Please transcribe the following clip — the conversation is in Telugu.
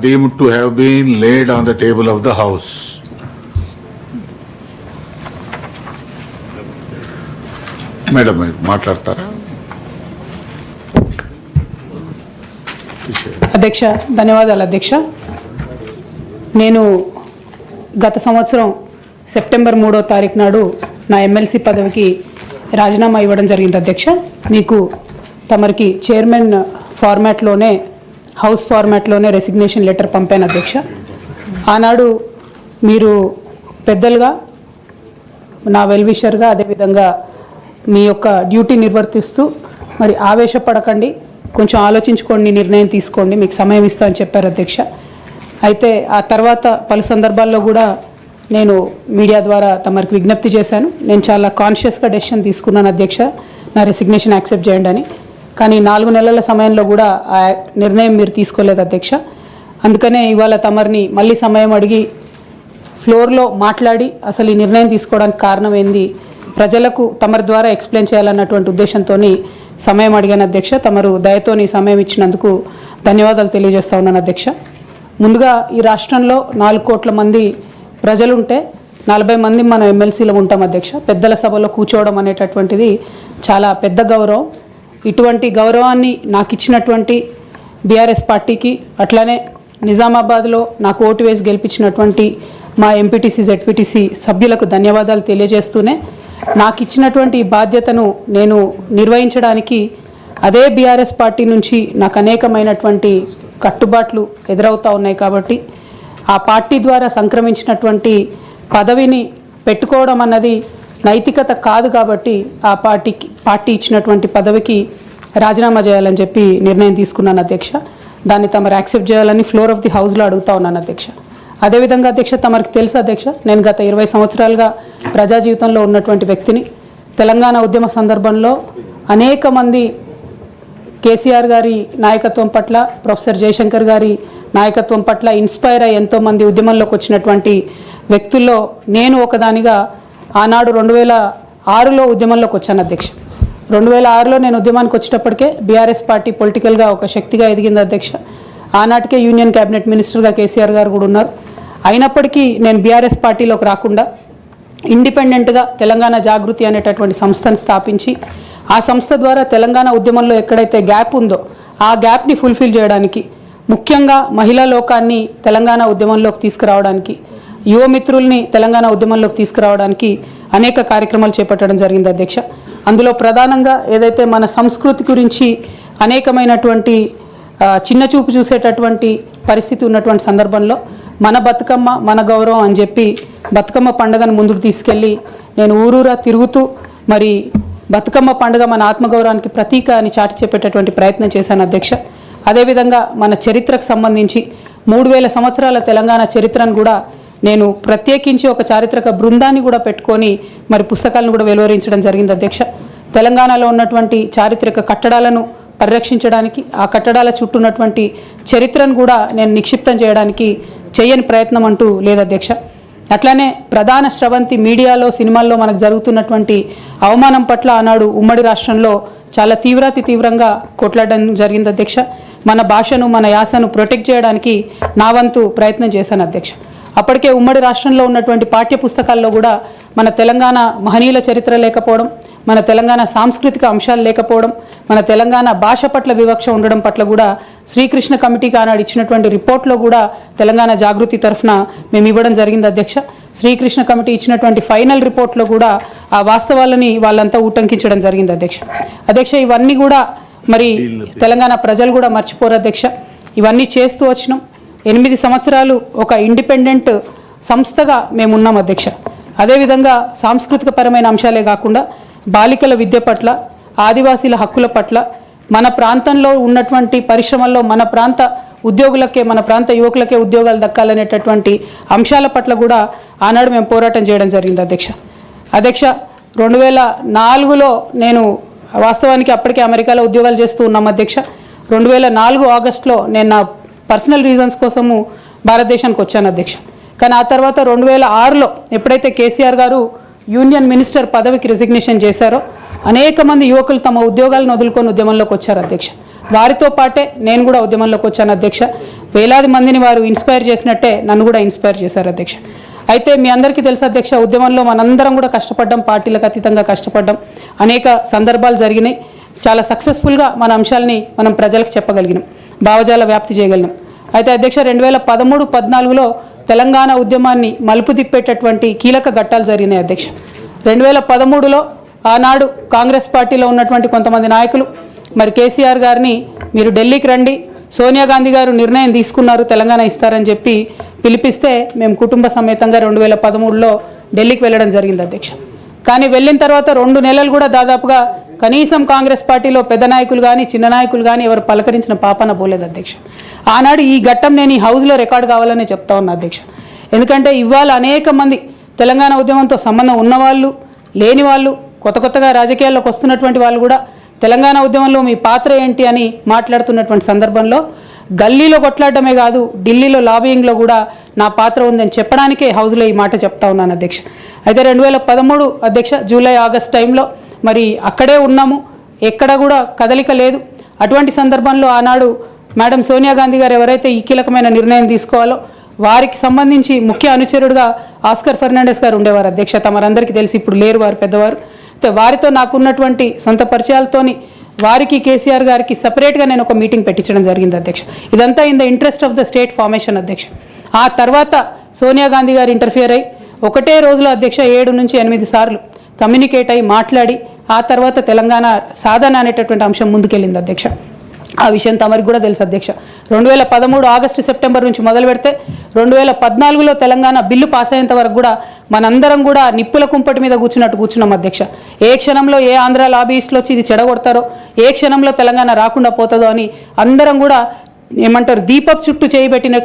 deemed to have been laid on the table of the House. Madam, మాట్లాడతారా? అధ్యక్ష, ధన్యవాదాలు అధ్యక్ష. నేను గత సంవత్సరం సెప్టెంబర్ 3వ తారీఖు నాడు నా ఎమ్మెల్సీ పదవికి రాజీనామా ఇవ్వడం జరిగింది అధ్యక్ష. మీకు తమరికి చైర్మన్ ఫార్మాట్లోనే, హౌస్ ఫార్మాట్లోనే రెసిగ్నేషన్ లెటర్ పంపాను అధ్యక్ష. ఆనాడు మీరు పెద్దలుగా, నా వెల్విషర్గా, అదేవిధంగా మీ యొక్క డ్యూటీ నిర్వర్తిస్తూ మరి ఆవేశపడకండి, కొంచెం ఆలోచించుకోండి, నిర్ణయం తీసుకోండి, మీకు సమయం ఇస్తా అని చెప్పారు అధ్యక్ష. అయితే ఆ తర్వాత పలు సందర్భాల్లో కూడా నేను మీడియా ద్వారా తమరికి విజ్ఞప్తి చేశాను. నేను చాలా కాన్షియస్గా డెసిషన్ తీసుకున్నాను అధ్యక్ష, నా రెసిగ్నేషన్ యాక్సెప్ట్ చేయండి అని. కానీ 4 నెలల సమయంలో కూడా ఆ నిర్ణయం మీరు తీసుకోలేదు అధ్యక్ష. అందుకనే ఇవాళ తమరిని మళ్ళీ సమయం అడిగి ఫ్లోర్లో మాట్లాడి అసలు ఈ నిర్ణయం తీసుకోవడానికి కారణం ఏంది, ప్రజలకు తమరి ద్వారా ఎక్స్ప్లెయిన్ చేయాలన్నటువంటి ఉద్దేశంతో సమయం అడిగాను అధ్యక్ష. తమరు దయతోని సమయం ఇచ్చినందుకు ధన్యవాదాలు తెలియజేస్తా ఉన్నాను అధ్యక్ష. ముందుగా ఈ రాష్ట్రంలో 4 కోట్ల మంది ప్రజలుంటే 40 మంది మన ఎమ్మెల్సీలో ఉంటాం అధ్యక్ష. పెద్దల సభలో కూర్చోవడం అనేటటువంటిది చాలా పెద్ద గౌరవం. ఇటువంటి గౌరవాన్ని నాకు ఇచ్చినటువంటి బీఆర్ఎస్ పార్టీకి, అట్లానే నిజామాబాద్లో నాకు ఓటు వేసి గెలిపించినటువంటి మా ఎంపీటీసీ, జెడ్పీటీసీ సభ్యులకు ధన్యవాదాలు తెలియజేస్తూనే, నాకు ఇచ్చినటువంటి బాధ్యతను నేను నిర్వహించడానికి అదే బీఆర్ఎస్ పార్టీ నుంచి నాకు అనేకమైనటువంటి కట్టుబాట్లు ఎదురవుతూ ఉన్నాయి. కాబట్టి ఆ పార్టీ ద్వారా సంక్రమించినటువంటి పదవిని పెట్టుకోవడం అన్నది నైతికత కాదు. కాబట్టి ఆ పార్టీ ఇచ్చినటువంటి పదవికి రాజీనామా చేయాలని చెప్పి నిర్ణయం తీసుకున్నాను అధ్యక్ష. దాన్ని తమరు యాక్సెప్ట్ చేయాలని ఫ్లోర్ ఆఫ్ ది హౌస్లో అడుగుతా ఉన్నాను అధ్యక్ష. అదేవిధంగా అధ్యక్ష, తమరికి తెలుసు అధ్యక్ష, నేను గత 20 సంవత్సరాలుగా ప్రజా జీవితంలో ఉన్నటువంటి వ్యక్తిని. తెలంగాణ ఉద్యమ సందర్భంలో అనేక మంది కేసీఆర్ గారి నాయకత్వం పట్ల, ప్రొఫెసర్ జయశంకర్ గారి నాయకత్వం పట్ల ఇన్స్పైర్ అయ్యి ఎంతోమంది ఉద్యమంలోకి వచ్చినటువంటి వ్యక్తుల్లో నేను ఒకదానిగా ఆనాడు 2006లో ఉద్యమంలోకి వచ్చాను అధ్యక్ష. 2006లో నేను ఉద్యమానికి వచ్చేటప్పటికే బీఆర్ఎస్ పార్టీ పొలిటికల్గా ఒక శక్తిగా ఎదిగింది అధ్యక్ష. ఆనాటికే యూనియన్ క్యాబినెట్ మినిస్టర్గా కేసీఆర్ గారు కూడా ఉన్నారు. అయినప్పటికీ నేను బీఆర్ఎస్ పార్టీలోకి రాకుండా ఇండిపెండెంట్గా తెలంగాణ జాగృతి అనేటటువంటి సంస్థను స్థాపించి, ఆ సంస్థ ద్వారా తెలంగాణ ఉద్యమంలో ఎక్కడైతే గ్యాప్ ఉందో ఆ గ్యాప్ని ఫుల్ఫిల్ చేయడానికి, ముఖ్యంగా మహిళా లోకాన్ని తెలంగాణ ఉద్యమంలోకి తీసుకురావడానికి, యువమిత్రుల్ని తెలంగాణ ఉద్యమంలోకి తీసుకురావడానికి అనేక కార్యక్రమాలు చేపట్టడం జరిగింది అధ్యక్ష. అందులో ప్రధానంగా ఏదైతే మన సంస్కృతి గురించి అనేకమైనటువంటి చిన్న చూపు చూసేటటువంటి పరిస్థితి ఉన్నటువంటి సందర్భంలో మన బతుకమ్మ మన గౌరవం అని చెప్పి బతుకమ్మ పండుగను ముందుకు తీసుకెళ్ళి నేను ఊరూరా తిరుగుతూ మరి బతుకమ్మ పండుగ మన ఆత్మగౌరవానికి ప్రతీక అని చాటి చెప్పేటటువంటి ప్రయత్నం చేశాను అధ్యక్ష. అదేవిధంగా మన చరిత్రకు సంబంధించి 3000 సంవత్సరాల తెలంగాణ చరిత్రను కూడా నేను ప్రత్యేకించి ఒక చారిత్రక బృందాన్ని కూడా పెట్టుకొని మరి పుస్తకాలను కూడా వెలువరించడం జరిగింది అధ్యక్ష. తెలంగాణలో ఉన్నటువంటి చారిత్రక కట్టడాలను పరిరక్షించడానికి, ఆ కట్టడాల చుట్టూ ఉన్నటువంటి చరిత్రను కూడా నేను నిక్షిప్తం చేయడానికి చేయని ప్రయత్నం అంటూ లేదు అధ్యక్ష. అట్లానే ప్రధాన స్రవంతి మీడియాలో, సినిమాల్లో మనకు జరుగుతున్నటువంటి అవమానం పట్ల ఆనాడు ఉమ్మడి రాష్ట్రంలో చాలా తీవ్రంగా కొట్లాడడం జరిగింది అధ్యక్ష. మన భాషను, మన యాసను ప్రొటెక్ట్ చేయడానికి నా వంతు ప్రయత్నం చేశాను అధ్యక్ష. అప్పటికే ఉమ్మడి రాష్ట్రంలో ఉన్నటువంటి పాఠ్య పుస్తకాల్లో కూడా మన తెలంగాణ మహనీయుల చరిత్ర లేకపోవడం, మన తెలంగాణ సాంస్కృతిక అంశాలు లేకపోవడం, మన తెలంగాణ భాష పట్ల వివక్ష ఉండడం పట్ల కూడా శ్రీకృష్ణ కమిటీకి ఆనాడు ఇచ్చినటువంటి రిపోర్ట్లో కూడా తెలంగాణ జాగృతి తరఫున మేము ఇవ్వడం జరిగింది అధ్యక్ష. శ్రీకృష్ణ కమిటీ ఇచ్చినటువంటి ఫైనల్ రిపోర్ట్లో కూడా ఆ వాస్తవాలని వాళ్ళంతా ఉటంకించడం జరిగింది అధ్యక్ష. ఇవన్నీ కూడా మరి తెలంగాణ ప్రజలు కూడా మర్చిపోరు అధ్యక్ష. ఇవన్నీ చేస్తూ వచ్చినాం. 8 సంవత్సరాలు ఒక ఇండిపెండెంట్ సంస్థగా మేము ఉన్నాం అధ్యక్ష. అదేవిధంగా సాంస్కృతిక పరమైన అంశాలే కాకుండా బాలికల విద్య పట్ల, ఆదివాసీల హక్కుల పట్ల, మన ప్రాంతంలో ఉన్నటువంటి పరిశ్రమల్లో మన ప్రాంత ఉద్యోగులకే, మన ప్రాంత యువకులకే ఉద్యోగాలు దక్కాలనేటటువంటి అంశాల పట్ల కూడా ఆనాడు మేము పోరాటం చేయడం జరిగింది అధ్యక్ష. 2004లో నేను వాస్తవానికి అప్పటికే అమెరికాలో ఉద్యోగాలు చేస్తూ ఉన్నాం అధ్యక్ష. 2004 ఆగస్టులో నేను నా పర్సనల్ రీజన్స్ కోసము భారతదేశానికి వచ్చాను అధ్యక్ష. కానీ ఆ తర్వాత 2006లో ఎప్పుడైతే కేసీఆర్ గారు యూనియన్ మినిస్టర్ పదవికి రిజిగ్నేషన్ చేశారో అనేక మంది యువకులు తమ ఉద్యోగాలను వదులుకొని ఉద్యమంలోకి వచ్చారు అధ్యక్ష. వారితో పాటే నేను కూడా ఉద్యమంలోకి వచ్చాను అధ్యక్ష. వేలాది మందిని వారు ఇన్స్పైర్ చేసినట్టే నన్ను కూడా ఇన్స్పైర్ చేశారు అధ్యక్ష. అయితే మీ అందరికీ తెలుసు అధ్యక్ష, ఉద్యమంలో మనందరం కూడా కష్టపడ్డాం, పార్టీలకు అతీతంగా కష్టపడ్డాం, అనేక సందర్భాలు జరిగినాయి. చాలా సక్సెస్ఫుల్గా మన అంశాలని మనం ప్రజలకు చెప్పగలిగినాం, భావజాల వ్యాప్తి చేయగలిగినాం. అయితే అధ్యక్ష 2013-14లో తెలంగాణ ఉద్యమాన్ని మలుపు తిప్పేటటువంటి కీలక ఘట్టాలు జరిగినాయి అధ్యక్ష. 2013లో ఆనాడు కాంగ్రెస్ పార్టీలో ఉన్నటువంటి కొంతమంది నాయకులు మరి కేసీఆర్ గారిని మీరు ఢిల్లీకి రండి, సోనియా గాంధీ గారు నిర్ణయం తీసుకున్నారు తెలంగాణ ఇస్తారని చెప్పి పిలిపిస్తే మేము కుటుంబ సమేతంగా 2013లో ఢిల్లీకి వెళ్ళడం జరిగింది అధ్యక్ష. కానీ వెళ్ళిన తర్వాత 2 నెలలు కూడా దాదాపుగా కనీసం కాంగ్రెస్ పార్టీలో పెద్ద నాయకులు కానీ చిన్న నాయకులు కానీ ఎవరు పలకరించిన పాపన పోలేదు అధ్యక్ష. ఆనాడు ఈ ఘట్టం నేను ఈ హౌస్లో రికార్డ్ కావాలని చెప్తా ఉన్నా అధ్యక్ష. ఎందుకంటే ఇవాళ అనేక మంది తెలంగాణ ఉద్యమంతో సంబంధం ఉన్నవాళ్ళు, లేని వాళ్ళు, కొత్తగా రాజకీయాల్లోకి వస్తున్నటువంటి వాళ్ళు కూడా తెలంగాణ ఉద్యమంలో మీ పాత్ర ఏంటి అని మాట్లాడుతున్నటువంటి సందర్భంలో గల్లీలో కొట్లాడటమే కాదు, ఢిల్లీలో లాబియింగ్లో కూడా నా పాత్ర ఉందని చెప్పడానికే హౌస్లో ఈ మాట చెప్తా ఉన్నాను అధ్యక్ష. అయితే 2013 అధ్యక్ష జూలై ఆగస్ట్ టైంలో మరి అక్కడే ఉన్నాము, ఎక్కడ కూడా కదలిక లేదు. అటువంటి సందర్భంలో ఆనాడు మేడం సోనియా గాంధీ గారు ఎవరైతే ఈ కీలకమైన నిర్ణయం తీసుకోవాలో వారికి సంబంధించి ముఖ్య అనుచరుడుగా ఆస్కర్ ఫెర్నాండెస్ గారు ఉండేవారు అధ్యక్ష. తమరందరికీ తెలిసి ఇప్పుడు లేరు, వారు పెద్దవారు. వారితో నాకున్నటువంటి సొంత పరిచయాలతోని వారికి కేసీఆర్ గారికి సపరేట్గా నేను ఒక మీటింగ్ పెట్టించడం జరిగింది అధ్యక్ష. ఇదంతా in the interest of the state formation అధ్యక్ష. ఆ తర్వాత సోనియా గాంధీ గారు ఇంటర్ఫియర్ అయ్యి ఒకటే రోజులో అధ్యక్ష 7 నుంచి 8 సార్లు కమ్యూనికేట్ అయ్యి మాట్లాడి ఆ తర్వాత తెలంగాణ సాధన అనేటటువంటి అంశం ముందుకెళ్ళింది అధ్యక్ష. ఆ విషయం తమరికి కూడా తెలుసు అధ్యక్ష. 2013 ఆగస్టు సెప్టెంబర్ నుంచి మొదలు పెడితే 2014లో తెలంగాణ బిల్లు పాస్ అయ్యేంత వరకు కూడా మనందరం కూడా నిప్పుల కుంపటి మీద కూర్చున్నాం అధ్యక్ష. ఏ క్షణంలో ఏ ఆంధ్ర లాబీయిస్టులు వచ్చి ఇది చెడగొడతారో, ఏ క్షణంలో తెలంగాణ రాకుండా పోతుందో అని అందరం కూడా ఏమంటారు దీపపు చుట్టూ చేయబెట్టిన